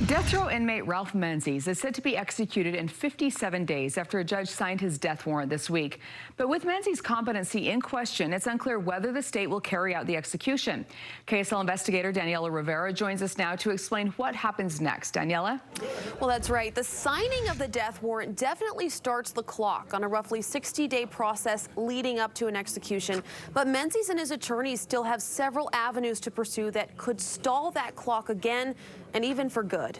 Death row inmate Ralph Menzies is set to be executed in 57 days after a judge signed his death warrant this week. But with Menzies' competency in question, it's unclear whether the state will carry out the execution. KSL investigator Daniela Rivera joins us now to explain what happens next. Daniela? Well, that's right. The signing of the death warrant definitely starts the clock on a roughly 60-day process leading up to an execution. But Menzies and his attorneys still have several avenues to pursue that could stall that clock again, and even for good.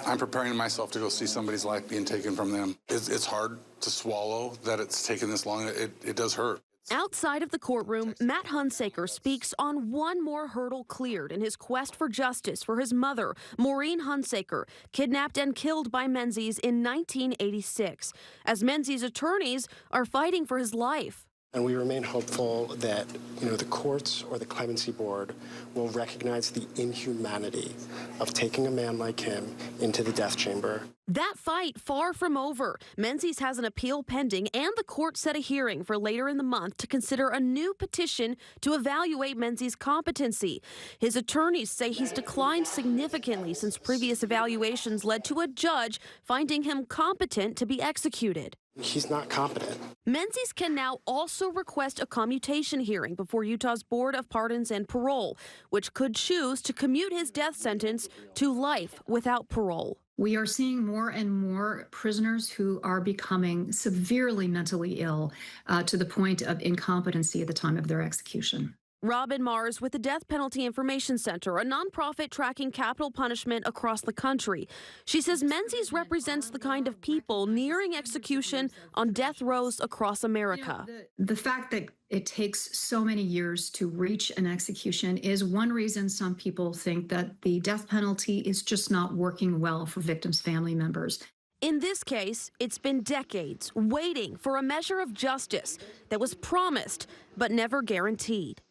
I'm preparing myself to go see somebody's life being taken from them. It's hard to swallow that it's taken this long. It does hurt. Outside of the courtroom, Matt Hunsaker speaks on one more hurdle cleared in his quest for justice for his mother, Maureen Hunsaker, kidnapped and killed by Menzies in 1986, as Menzies' attorneys are fighting for his life. And we remain hopeful that, the courts or the clemency board will recognize the inhumanity of taking a man like him into the death chamber. That fight far from over. Menzies has an appeal pending, and the court set a hearing for later in the month to consider a new petition to evaluate Menzies' competency. His attorneys say he's declined significantly since previous evaluations led to a judge finding him competent to be executed. He's not competent. Menzies can now also request a commutation hearing before Utah's Board of Pardons and Parole, which could choose to commute his death sentence to life without parole. We are seeing more and more prisoners who are becoming severely mentally ill to the point of incompetency at the time of their execution. Robin Mars with the Death Penalty Information Center, a nonprofit tracking capital punishment across the country. She says Menzies represents the kind of people nearing execution on death rows across America. The fact that it takes so many years to reach an execution is one reason some people think that the death penalty is just not working well for victims' family members. In this case, it's been decades waiting for a measure of justice that was promised but never guaranteed.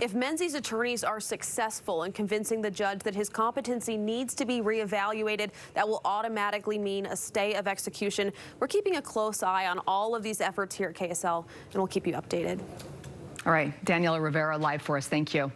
If Menzies' attorneys are successful in convincing the judge that his competency needs to be reevaluated, that will automatically mean a stay of execution. We're keeping a close eye on all of these efforts here at KSL, and we'll keep you updated. All right, Daniela Rivera live for us. Thank you.